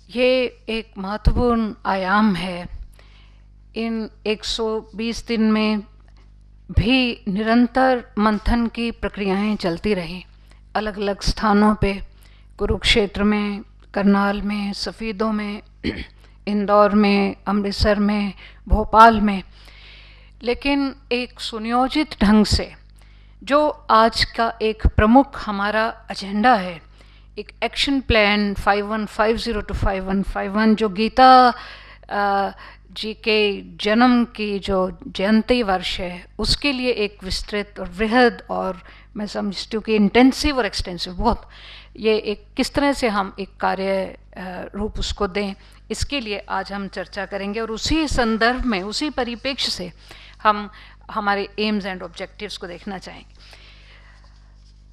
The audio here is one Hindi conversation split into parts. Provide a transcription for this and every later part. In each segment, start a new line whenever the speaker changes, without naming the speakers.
ये एक महत्वपूर्ण आयाम है। इन 120 दिन में भी निरंतर मंथन की प्रक्रियाएं चलती रहीं, अलग अलग स्थानों पे, कुरुक्षेत्र में, करनाल में, सफ़ीदों में, इंदौर में, अमृतसर में, भोपाल में। लेकिन एक सुनियोजित ढंग से जो आज का एक प्रमुख हमारा एजेंडा है, एक एक्शन प्लान 5150 टू 5151, जो गीता जी के जन्म की जो जयंती वर्ष है उसके लिए एक विस्तृत और वृहद, और मैं समझती हूँ कि इंटेंसिव और एक्सटेंसिव, बहुत ये एक किस तरह से हम एक कार्य रूप उसको दें, इसके लिए आज हम चर्चा करेंगे। और उसी संदर्भ में, उसी परिप्रेक्ष्य से हम हमारे एम्स एंड ऑब्जेक्टिव्स को देखना चाहेंगे।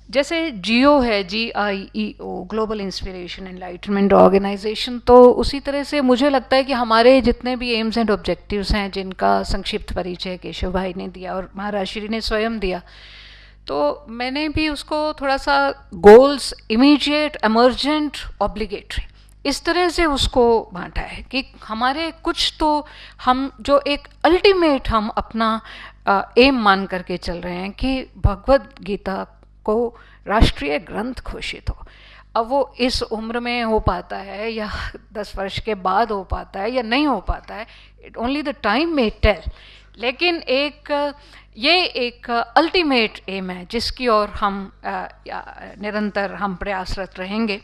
जैसे जियो है, GIEO, global inspiration enlightenment organisation, तो उसी तरह से मुझे लगता है कि हमारे जितने भी एम्स एंड ऑब्जेक्टिव्स हैं, जिनका संक्षिप्त परिचय केशव भाई ने दिया और महाराज श्री ने स्वयं दिया, तो मैंने भी उसको थोड़ा सा गोल्स, इमीडिएट, एमर्जेंट, ऑब्लिगेटरी, इस तरह से उसको बांटा है कि हमारे कुछ तो हम जो एक अल्टीमेट हम अपना एम मान करके चल रहे हैं कि भगवद गीता को राष्ट्रीय ग्रंथ घोषित हो। अब वो इस उम्र में हो पाता है या 10 वर्ष के बाद हो पाता है या नहीं हो पाता है, it only the time may tell. लेकिन ये एक अल्टीमेट एम है जिसकी ओर हम निरंतर हम प्रयासरत रहेंगे।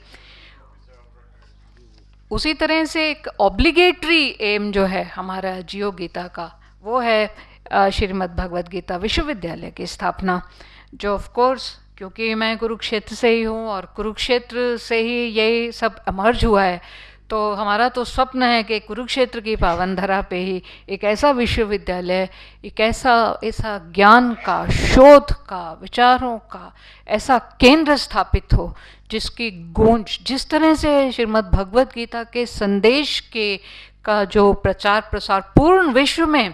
उसी तरह से एक ऑब्लिगेटरी एम जो है हमारा जियो गीता का, वो है श्रीमद् भगवद गीता विश्वविद्यालय की स्थापना, जो ऑफ कोर्स क्योंकि मैं कुरुक्षेत्र से ही हूँ और कुरुक्षेत्र से ही ये सब एमर्ज हुआ है, तो हमारा तो स्वप्न है कि कुरुक्षेत्र की पावन धरा पे ही एक ऐसा विश्वविद्यालय, एक ऐसा ज्ञान का, शोध का, विचारों का ऐसा केंद्र स्थापित हो जिसकी गूंज, जिस तरह से श्रीमद् भगवद गीता के संदेश के का जो प्रचार प्रसार पूर्ण विश्व में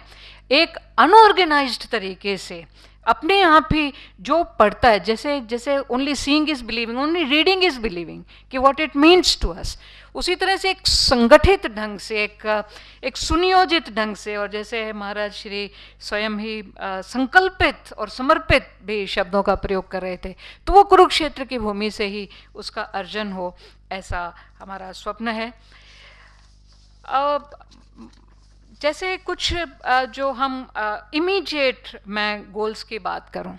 एक अनऑर्गेनाइज्ड तरीके से अपने आप ही जो पढ़ता है, जैसे only seeing is believing, only reading is believing, कि what it means to us, उसी तरह से एक संगठित ढंग से, एक सुनियोजित ढंग से, और जैसे महाराज श्री स्वयं ही संकल्पित और समर्पित भी शब्दों का प्रयोग कर रहे थे, तो वो कुरुक्षेत्र की भूमि से ही उसका अर्जन हो, ऐसा हमारा स्वप्न है। जैसे कुछ जो हम इमीडिएट मैं गोल्स की बात करूं,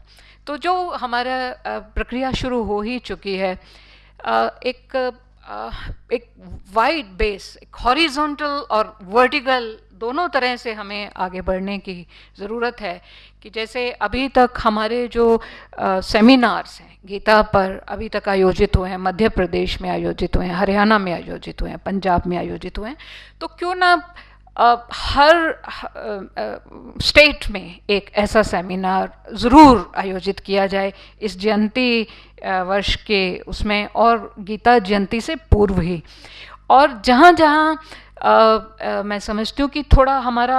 तो जो हमारा प्रक्रिया शुरू हो ही चुकी है, एक वाइड बेस, एक हॉरिजॉन्टल और वर्टिकल दोनों तरह से हमें आगे बढ़ने की ज़रूरत है। कि जैसे अभी तक हमारे जो सेमिनार्स हैं गीता पर अभी तक आयोजित हुए हैं, मध्य प्रदेश में आयोजित हुए हैं, हरियाणा में आयोजित हुए हैं, पंजाब में आयोजित हुए हैं, तो क्यों ना हर स्टेट में एक ऐसा सेमिनार ज़रूर आयोजित किया जाए इस जयंती वर्ष के उसमें, और गीता जयंती से पूर्व ही। और जहाँ जहाँ मैं समझती हूँ कि थोड़ा हमारा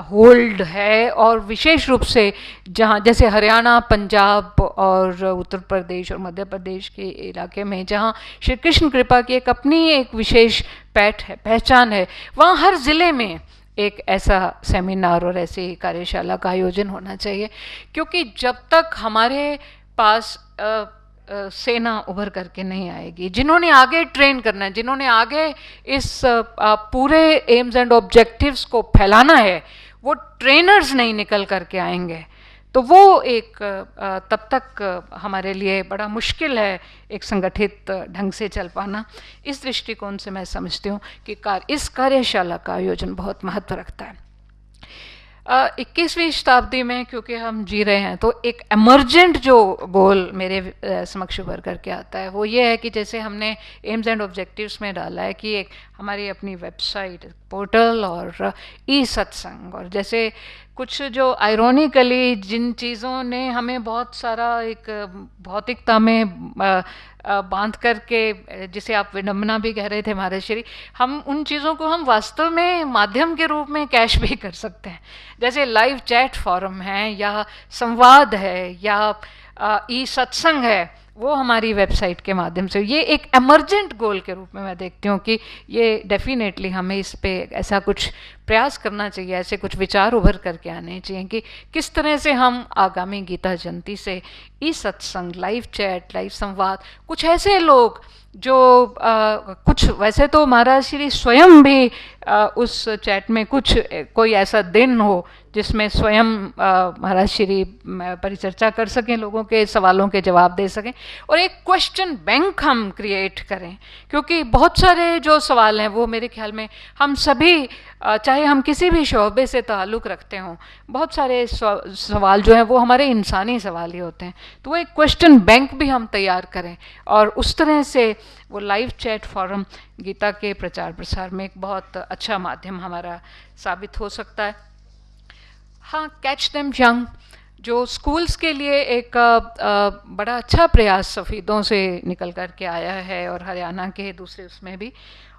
होल्ड है, और विशेष रूप से जहाँ जैसे हरियाणा, पंजाब और उत्तर प्रदेश और मध्य प्रदेश के इलाके में जहाँ श्री कृष्ण कृपा की एक अपनी एक विशेष पहचान है, वहाँ हर ज़िले में एक ऐसा सेमिनार और ऐसी कार्यशाला का आयोजन होना चाहिए। क्योंकि जब तक हमारे पास सेना उभर करके नहीं आएगी, जिन्होंने आगे ट्रेन करना है, जिन्होंने आगे इस पूरे एम्स एंड ऑब्जेक्टिव्स को फैलाना है, वो ट्रेनर्स नहीं निकल करके आएंगे, तो वो एक तब तक हमारे लिए बड़ा मुश्किल है एक संगठित ढंग से चल पाना। इस दृष्टिकोण से मैं समझती हूँ कि इस कार्यशाला का आयोजन बहुत महत्व रखता है। 21वीं शताब्दी में क्योंकि हम जी रहे हैं, तो एक एमर्जेंट जो गोल मेरे समक्ष उभर करके आता है वो ये है कि जैसे हमने एम्स एंड ऑब्जेक्टिव्स में डाला है कि एक हमारी अपनी वेबसाइट, पोर्टल और ई सत्संग, और जैसे कुछ जो आयरोनिकली जिन चीज़ों ने हमें बहुत सारा एक भौतिकता में बांध करके, जिसे आप विडम्बना भी कह रहे थे महाराज श्री, हम उन चीज़ों को हम वास्तव में माध्यम के रूप में कैश भी कर सकते हैं। जैसे लाइव चैट फॉरम है, या संवाद है, या ई सत्संग है, वो हमारी वेबसाइट के माध्यम से, ये एक एमर्जेंट गोल के रूप में मैं देखती हूँ कि ये डेफिनेटली हमें इस पे ऐसा कुछ प्रयास करना चाहिए, ऐसे कुछ विचार उभर करके आने चाहिए कि किस तरह से हम आगामी गीता जयंती से ई सत्संग, लाइव चैट, लाइव संवाद, कुछ ऐसे लोग जो कुछ वैसे तो महाराज श्री स्वयं भी उस चैट में कुछ कोई ऐसा दिन हो जिसमें स्वयं महाराज श्री परिचर्चा कर सकें, लोगों के सवालों के जवाब दे सकें, और एक क्वेश्चन बैंक हम क्रिएट करें, क्योंकि बहुत सारे जो सवाल हैं वो मेरे ख्याल में हम सभी, चाहे हम किसी भी शोबे से ताल्लुक़ रखते हों, बहुत सारे सवाल जो हैं वो हमारे इंसानी सवाल ही होते हैं। तो वो एक क्वेश्चन बैंक भी हम तैयार करें, और उस तरह से वो लाइव चैट फॉरम गीता के प्रचार प्रसार में एक बहुत अच्छा माध्यम हमारा साबित हो सकता है। हाँ, कैच देम यंग जो स्कूल्स के लिए एक बड़ा अच्छा प्रयास सफ़ीदों से निकल कर के आया है, और हरियाणा के दूसरे उसमें भी।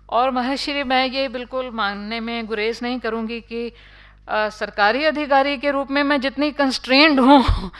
और महर्षि, मैं ये बिल्कुल मानने में गुरेज नहीं करूँगी कि सरकारी अधिकारी के रूप में मैं जितनी कंस्ट्रेंड हूँ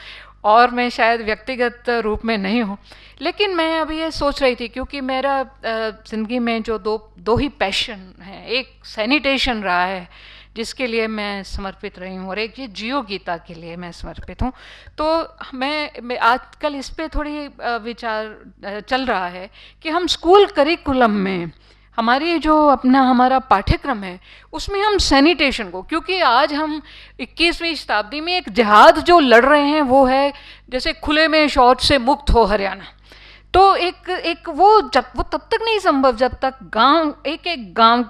और मैं शायद व्यक्तिगत रूप में नहीं हूँ, लेकिन मैं अभी ये सोच रही थी, क्योंकि मेरा ज़िंदगी में जो दो ही पैशन है, एक सैनिटेशन रहा है जिसके लिए मैं समर्पित रही हूँ, और एक ये जियो गीता के लिए मैं समर्पित हूँ। तो मैं आजकल इस पे थोड़ी विचार चल रहा है कि हम स्कूल करिकुलम में हमारी जो हमारा पाठ्यक्रम है उसमें हम सैनिटेशन को, क्योंकि आज हम 21वीं शताब्दी में एक जिहाद जो लड़ रहे हैं वो है जैसे खुले में शौच से मुक्त हो हरियाणा। तो एक वो तब तक नहीं संभव जब तक एक गांव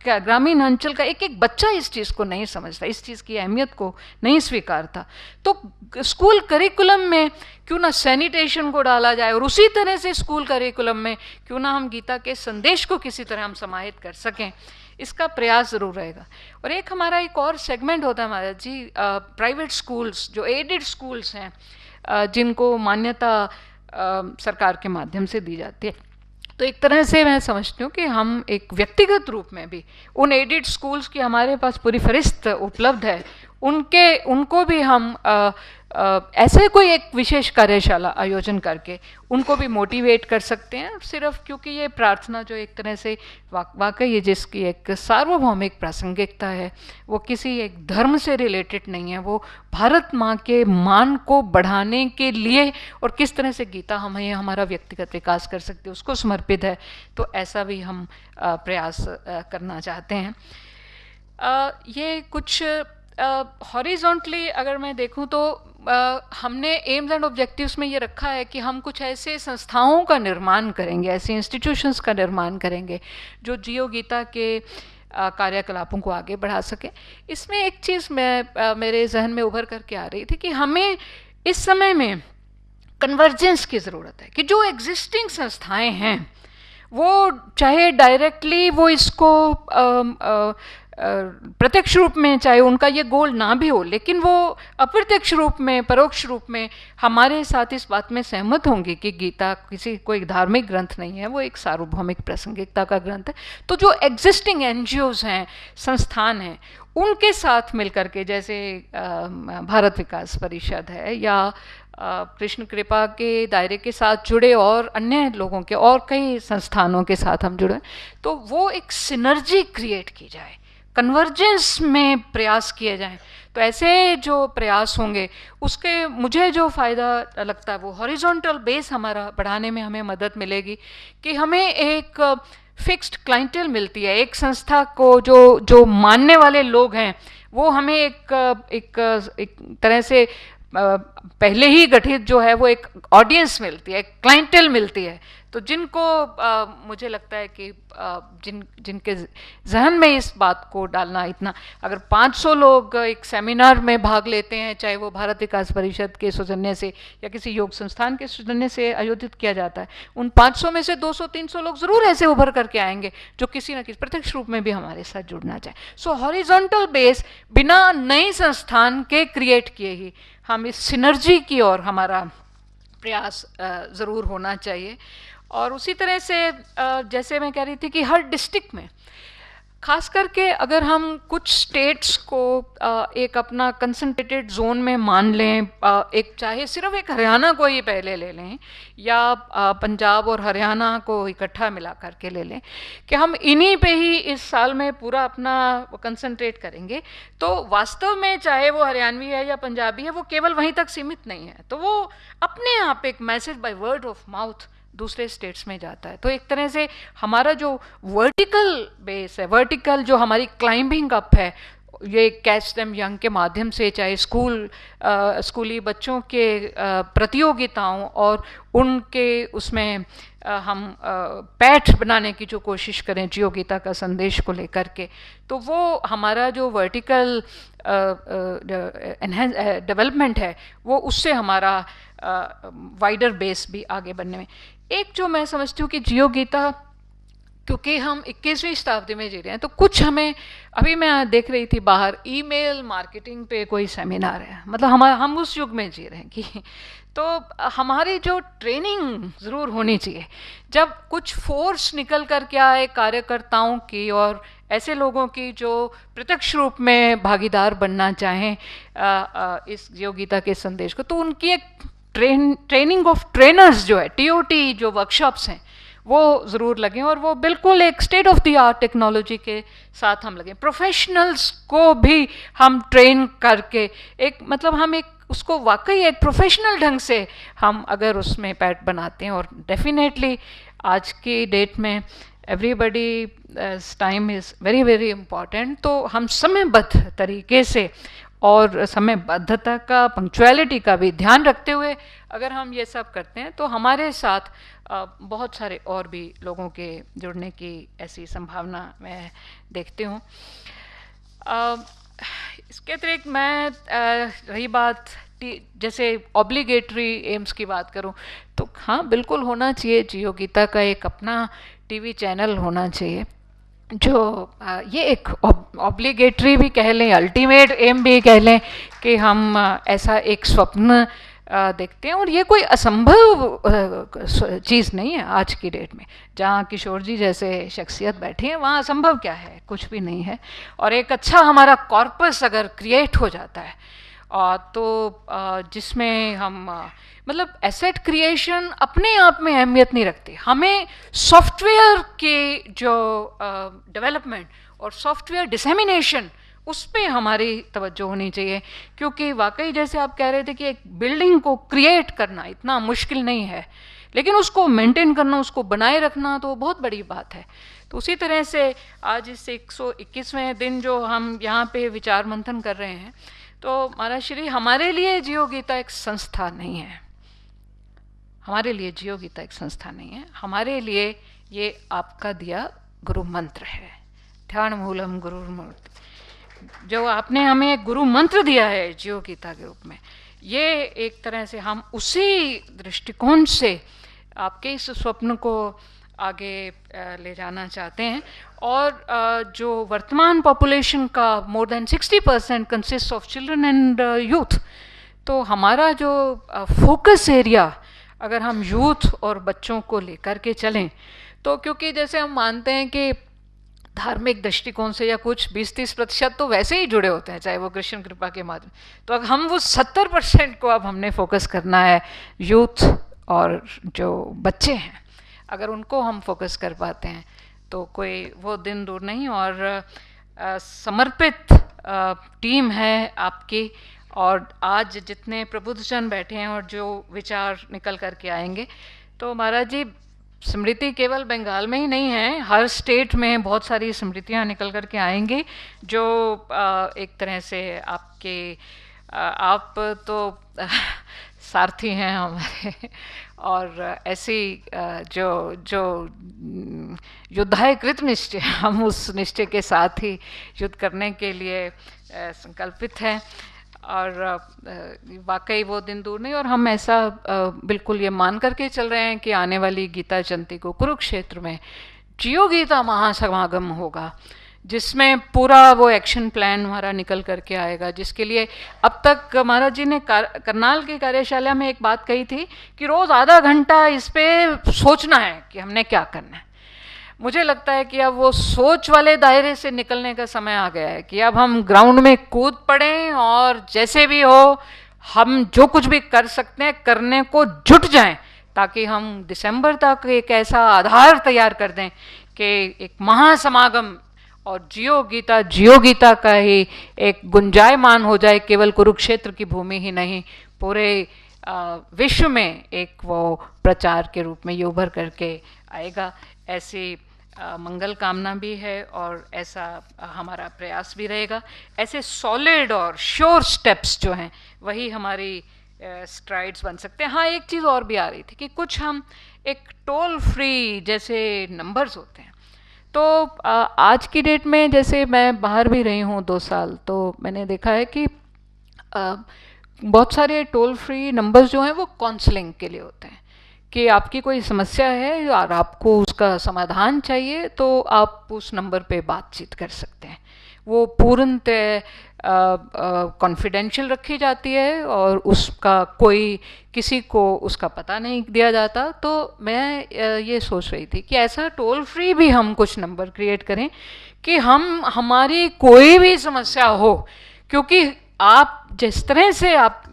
ग्रामीण अंचल का एक बच्चा इस चीज़ को नहीं समझता, इस चीज़ की अहमियत को नहीं स्वीकारता। तो स्कूल करिकुलम में क्यों ना सैनिटेशन को डाला जाए, और उसी तरह से स्कूल करिकुलम में क्यों ना हम गीता के संदेश को किसी तरह हम समाहित कर सकें, इसका प्रयास ज़रूर रहेगा। और एक हमारा एक और सेगमेंट होता है महाराज जी, प्राइवेट स्कूल्स, जो एडेड स्कूल्स हैं, जिनको मान्यता सरकार के माध्यम से दी जाती है। तो एक तरह से मैं समझती हूँ कि हम एक व्यक्तिगत रूप में भी उन एडेड स्कूल्स की हमारे पास पूरी फहरिस्त उपलब्ध है, उनको भी हम ऐसे कोई एक विशेष कार्यशाला आयोजन करके उनको भी मोटिवेट कर सकते हैं, सिर्फ क्योंकि ये प्रार्थना जो एक तरह से वाकई ये जिसकी एक सार्वभौमिक प्रासंगिकता है, वो किसी एक धर्म से रिलेटेड नहीं है, वो भारत माँ के मान को बढ़ाने के लिए और किस तरह से गीता हमें हमारा व्यक्तिगत विकास कर सकती है उसको समर्पित है। तो ऐसा भी हम प्रयास करना चाहते हैं। ये कुछ हॉरिजॉन्टली अगर मैं देखूं तो हमने एम्स एंड ऑब्जेक्टिव्स में ये रखा है कि हम कुछ ऐसे संस्थाओं का निर्माण करेंगे, ऐसे इंस्टीट्यूशंस का निर्माण करेंगे जो जियो गीता के कार्यकलापों को आगे बढ़ा सके। इसमें एक चीज़ मेरे जहन में उभर करके आ रही थी कि हमें इस समय में कन्वर्जेंस की ज़रूरत है, कि जो एग्जिस्टिंग संस्थाएं हैं वो चाहे डायरेक्टली वो इसको प्रत्यक्ष रूप में, चाहे उनका ये गोल ना भी हो, लेकिन वो अप्रत्यक्ष रूप में, परोक्ष रूप में हमारे साथ इस बात में सहमत होंगे कि गीता कोई धार्मिक ग्रंथ नहीं है, वो एक सार्वभौमिक प्रासंगिकता का ग्रंथ है। तो जो एग्जिस्टिंग एनजीओज हैं, संस्थान हैं, उनके साथ मिलकर के, जैसे भारत विकास परिषद है या कृष्ण कृपा के दायरे के साथ जुड़े और अन्य लोगों के और कई संस्थानों के साथ हम जुड़े, तो वो एक सिनर्जी क्रिएट की जाए, कन्वर्जेंस में प्रयास किए जाएं। तो ऐसे जो प्रयास होंगे उसके मुझे जो फ़ायदा लगता है वो हॉरिजॉन्टल बेस हमारा बढ़ाने में हमें मदद मिलेगी, कि हमें एक फिक्स्ड क्लाइंटेल मिलती है, एक संस्था को जो मानने वाले लोग हैं वो हमें एक तरह से पहले ही गठित जो है वो एक ऑडियंस मिलती है, क्लाइंटेल मिलती है। तो जिनको मुझे लगता है कि जिनके जहन में इस बात को डालना, इतना अगर 500 लोग एक सेमिनार में भाग लेते हैं, चाहे वो भारत विकास परिषद के सौजन्य से या किसी योग संस्थान के सौजन्य से आयोजित किया जाता है, उन 500 में से 200-300 लोग ज़रूर ऐसे उभर करके आएंगे जो किसी न किसी प्रत्यक्ष रूप में भी हमारे साथ जुड़ना चाहे। सो हॉरिजॉन्टल बेस बिना नए संस्थान के क्रिएट किए ही हम इस सिनर्जी की ओर हमारा प्रयास ज़रूर होना चाहिए। और उसी तरह से जैसे मैं कह रही थी कि हर डिस्ट्रिक्ट में खास करके अगर हम कुछ स्टेट्स को एक अपना कंसंट्रेटेड जोन में मान लें, एक चाहे सिर्फ एक हरियाणा को ही पहले ले लें या पंजाब और हरियाणा को इकट्ठा मिला करके ले लें कि हम इन्हीं पे ही इस साल में पूरा अपना कंसंट्रेट करेंगे, तो वास्तव में चाहे वो हरियाणवी है या पंजाबी है, वो केवल वहीं तक सीमित नहीं है, तो वो अपने आप एक message by word of mouth दूसरे स्टेट्स में जाता है। तो एक तरह से हमारा जो वर्टिकल बेस है, वर्टिकल जो हमारी क्लाइंबिंग अप है, ये कैच देम यंग के माध्यम से, चाहे स्कूली बच्चों के प्रतियोगिताओं और उनके उसमें हम पैठ बनाने की जो कोशिश करें जियो गीता का संदेश को लेकर के, तो वो हमारा जो वर्टिकल डेवलपमेंट है वो उससे हमारा वाइडर बेस भी आगे बढ़ने में। एक जो मैं समझती हूँ कि जियो गीता, क्योंकि हम 21वीं शताब्दी में जी रहे हैं, तो कुछ हमें, अभी मैं देख रही थी बाहर ईमेल मार्केटिंग पे कोई सेमिनार है, मतलब हम उस युग में जी रहे हैं कि तो हमारी जो ट्रेनिंग ज़रूर होनी चाहिए, जब कुछ फोर्स निकल कर के आए कार्यकर्ताओं की और ऐसे लोगों की जो प्रत्यक्ष रूप में भागीदार बनना चाहें इस जियो गीता के संदेश को, तो उनकी एक ट्रेनिंग ऑफ ट्रेनर्स जो है, टीओटी जो वर्कशॉप्स हैं, वो ज़रूर लगें और वो बिल्कुल एक state of the art technology के साथ हम लगें। प्रोफेशनल्स को भी हम ट्रेन करके एक, मतलब हम एक उसको वाकई एक प्रोफेशनल ढंग से हम अगर उसमें पैट बनाते हैं, और डेफिनेटली आज की डेट में everybody time is very very important, तो हम समयबद्ध तरीके से और समयबद्धता का, पंक्चुअलिटी का भी ध्यान रखते हुए अगर हम ये सब करते हैं, तो हमारे साथ बहुत सारे और भी लोगों के जुड़ने की ऐसी संभावना मैं देखती हूँ। इसके अतिरिक्त मैं रही बात जैसे ऑब्लिगेटरी एम्स की बात करूं, तो हाँ बिल्कुल होना चाहिए, जियो गीता का एक अपना टीवी चैनल होना चाहिए, जो ये एक ऑब्लिगेटरी भी कह लें, अल्टीमेट एम भी कह लें कि हम ऐसा एक स्वप्न देखते हैं, और ये कोई असंभव चीज़ नहीं है आज की डेट में। जहाँ किशोर जी जैसे शख्सियत बैठे हैं वहाँ असंभव क्या है, कुछ भी नहीं है। और एक अच्छा हमारा कॉर्पस अगर क्रिएट हो जाता है तो जिसमें हम मतलब एसेट क्रिएशन अपने आप में अहमियत नहीं रखती, हमें सॉफ्टवेयर के जो डेवलपमेंट और सॉफ्टवेयर डिसेमिनेशन उस पर हमारी तवज्जो होनी चाहिए, क्योंकि वाकई जैसे आप कह रहे थे कि एक बिल्डिंग को क्रिएट करना इतना मुश्किल नहीं है, लेकिन उसको मेंटेन करना, उसको बनाए रखना तो बहुत बड़ी बात है। तो उसी तरह से आज इस 121वें दिन जो हम यहाँ पे विचार मंथन कर रहे हैं, तो महाराज श्री, हमारे लिए जियो गीता एक संस्था नहीं है, हमारे लिए जियो गीता एक संस्था नहीं है, हमारे लिए ये आपका दिया गुरु मंत्र है, ध्यान मूलम गुरु मूर्ति, जो आपने हमें एक गुरु मंत्र दिया है जियो गीता के रूप में। ये एक तरह से हम उसी दृष्टिकोण से आपके इस स्वप्न को आगे ले जाना चाहते हैं। और जो वर्तमान पॉपुलेशन का more than 60% consist of children and youth, तो हमारा जो फोकस एरिया अगर हम यूथ और बच्चों को लेकर के चलें, तो क्योंकि जैसे हम मानते हैं कि धार्मिक दृष्टिकोण से या कुछ 20-30% तो वैसे ही जुड़े होते हैं, चाहे वो कृष्ण कृपा के माध्यम, तो अब हम वो 70% को अब हमने फोकस करना है, यूथ और जो बच्चे हैं, अगर उनको हम फोकस कर पाते हैं तो कोई वो दिन दूर नहीं। और समर्पित टीम है आपकी, और आज जितने प्रबुद्धजन बैठे हैं और जो विचार निकल करके आएंगे, तो महाराज जी स्मृति केवल बंगाल में ही नहीं है, हर स्टेट में बहुत सारी स्मृतियाँ निकल करके आएंगी, जो एक तरह से आपके आप तो सारथी हैं हमारे, और ऐसी जो जो युद्धाय कृत निश्चय, हम उस निश्चय के साथ ही युद्ध करने के लिए संकल्पित हैं। और वाकई वो दिन दूर नहीं, और हम ऐसा बिल्कुल ये मान करके चल रहे हैं कि आने वाली गीता जयंती को कुरुक्षेत्र में जियो गीता महासमागम होगा, जिसमें पूरा वो एक्शन प्लान हमारा निकल करके आएगा, जिसके लिए अब तक महाराज जी ने करनाल की कार्यशाला में एक बात कही थी कि रोज़ आधा घंटा इस पे सोचना है कि हमने क्या करना है। मुझे लगता है कि अब वो सोच वाले दायरे से निकलने का समय आ गया है कि अब हम ग्राउंड में कूद पड़ें और जैसे भी हो हम जो कुछ भी कर सकते हैं करने को जुट जाएं, ताकि हम दिसंबर तक एक ऐसा आधार तैयार कर दें कि एक महासमागम और जियो गीता का ही एक गुंजायमान हो जाए, केवल कुरुक्षेत्र की भूमि ही नहीं, पूरे विश्व में एक वो प्रचार के रूप में ये उभर करके आएगा। ऐसी मंगल कामना भी है और ऐसा हमारा प्रयास भी रहेगा। ऐसे सॉलिड और श्योर स्टेप्स जो हैं वही हमारी स्ट्राइड्स बन सकते हैं। हाँ, एक चीज़ और भी आ रही थी कि कुछ हम एक टोल फ्री जैसे नंबर्स होते हैं, तो आज की डेट में जैसे मैं बाहर भी रही हूँ 2 साल, तो मैंने देखा है कि बहुत सारे टोल फ्री नंबर्स जो हैं वो काउंसलिंग के लिए होते हैं कि आपकी कोई समस्या है और आपको उसका समाधान चाहिए तो आप उस नंबर पे बातचीत कर सकते हैं। वो पूर्णतः कॉन्फिडेंशियल रखी जाती है और उसका कोई किसी को उसका पता नहीं दिया जाता। तो मैं ये सोच रही थी कि ऐसा टोल फ्री भी हम कुछ नंबर क्रिएट करें कि हम हमारी कोई भी समस्या हो, क्योंकि आप जिस तरह से आप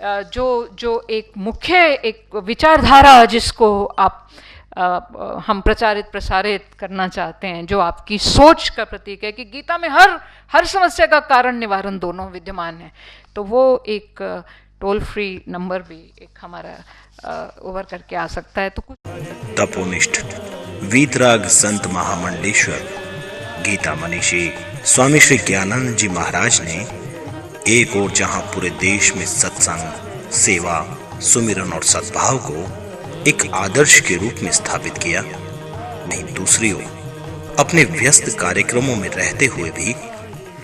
जो एक मुख्य एक विचारधारा जिसको आप हम प्रसारित करना चाहते हैं, जो आपकी सोच का प्रतीक है कि गीता में हर समस्या का कारण निवारण दोनों विद्यमान है, तो वो एक टोल फ्री नंबर भी एक हमारा ओवर करके आ सकता है। तो कुछ
तपोनिष्ठ वीतराग संत महामंडलेश्वर गीता मनीषी स्वामी श्री ज्ञानानंद जी महाराज ने एक और जहां पूरे देश में सत्संग, सेवा, सुमिरन और सद्भाव को एक आदर्श के रूप में स्थापित किया, वहीं दूसरी ओर अपने व्यस्त कार्यक्रमों में रहते हुए भी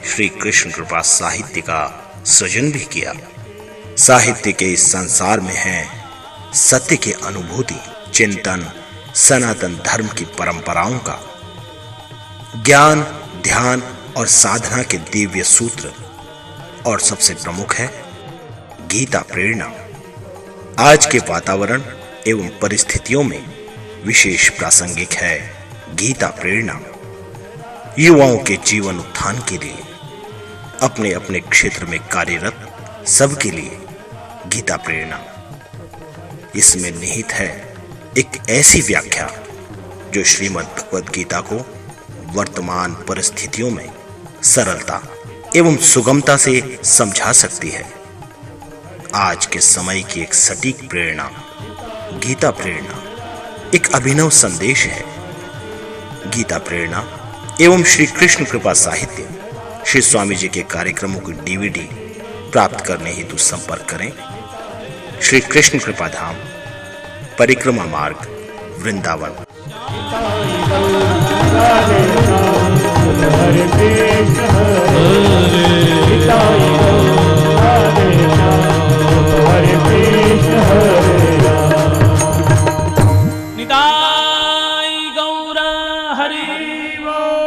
श्री कृष्ण कृपा साहित्य का सृजन भी किया। साहित्य के इस संसार में है सत्य की अनुभूति, चिंतन, सनातन धर्म की परंपराओं का, ज्ञान, ध्यान और साधना के दिव्य सूत्र, और सबसे प्रमुख है गीता प्रेरणा। आज के वातावरण एवं परिस्थितियों में विशेष प्रासंगिक है गीता प्रेरणा। युवाओं के जीवन उत्थान के लिए, अपने अपने क्षेत्र में कार्यरत सबके लिए गीता प्रेरणा। इसमें निहित है एक ऐसी व्याख्या जो श्रीमद् भगवद गीता को वर्तमान परिस्थितियों में सरलता एवं सुगमता से समझा सकती है। आज के समय की एक सटीक प्रेरणा गीता प्रेरणा एक अभिनव संदेश है। गीता प्रेरणा एवं श्री कृष्ण कृपा साहित्य श्री स्वामी जी के कार्यक्रमों की DVD प्राप्त करने हेतु संपर्क करें। श्री कृष्ण कृपा धाम, परिक्रमा मार्ग, वृंदावन।
निताई गौरा हरि बोल।